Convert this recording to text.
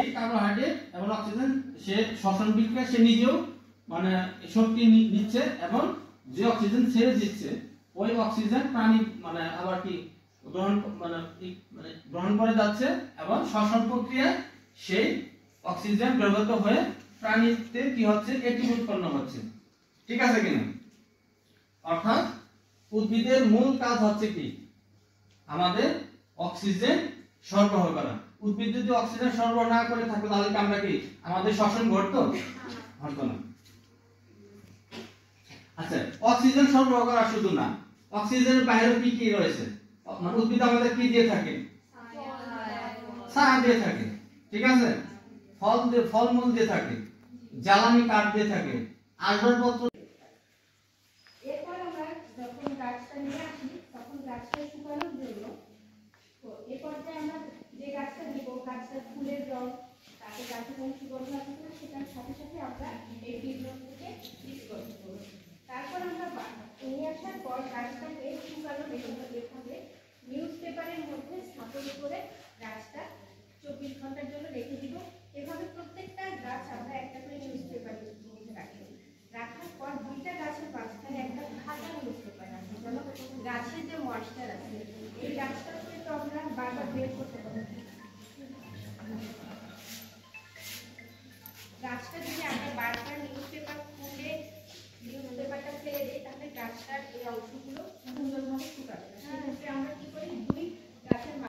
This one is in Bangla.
কার্বোহাইড্রেট এবং অক্সিজেন সে শ্বসন বিক্রিয়া সে নিজেও মানে শক্তি নিচ্ছে এবং যে অক্সিজেন ছেড়ে দিচ্ছে ওই অক্সিজেন প্রাণী মানে আবার কি গ্রহণ করে যাচ্ছে এবং শ্বসন প্রক্রিয়ায় সেই অক্সিজেন ব্যবহৃত হয়ে প্রাণীতে কি হচ্ছে এটি উৎপন্ন হচ্ছে। ঠিক আছে কিনা? অর্থাৎ উদ্ভিদের মূল কাজ হচ্ছে কি আমাদের অক্সিজেন সরবরাহ করা। উদ্ভিদ যদি অক্সিজেন সরবরাহ না করে থাকে তাহলে কি আমরা কি আমাদের শ্বসন ঘটতো না। আচ্ছা, অক্সিজেন সরবরাহ করা শুধু না, অক্সিজেনের বাইরে কি কি রয়েছে? উদ্ভিদ আমাদের কি দিয়ে থাকে? ছায়া দিয়ে থাকে। ঠিক আছে, ফলমূল দিয়ে থাকে, জ্বালানি কাঠ দিয়ে থাকে, আসবাবপত্র। এরপর আমরা যখন গাছটা নিয়ে আসি তখন গাছটা শুকানোর জন্য তো এ পর্যায়ে আমরা যে গাছটা দিব গাছটার ফুলের রং তাতে গাছের রং সুগন্ধ আছে কিনা সেটার সাথে সাথে আমরা এই বীজটাকে মিক্স করতে হবে। তারপর আমরা নিয়ে আসার পর গাছটাকে শুকানো যেভাবে নিউজ পেপারের মধ্যে স্থাপন করে গাছটা 24 ঘন্টার জন্য রেখে দিব। এভাবে প্রত্যেকটা গাছ আমরা একটা করে নিউজ পেপারের মধ্যে রাখি। রাখার পর দুইটা গাছের মাঝখানে একটা ঢাকা নিউজ পেপার রাখি যেন গাছের যে ময়েশ্চার আছে এই গাছটা করে তো আমরা বারবার বের করতে পারি। গাছটা যদি আমরা বারবার নিউজ পেপার খুলে নিউজ পেপারটা ফেলে দিই তাহলে গাছটার এই অংশগুলো সুন্দরভাবে শুকাবে না।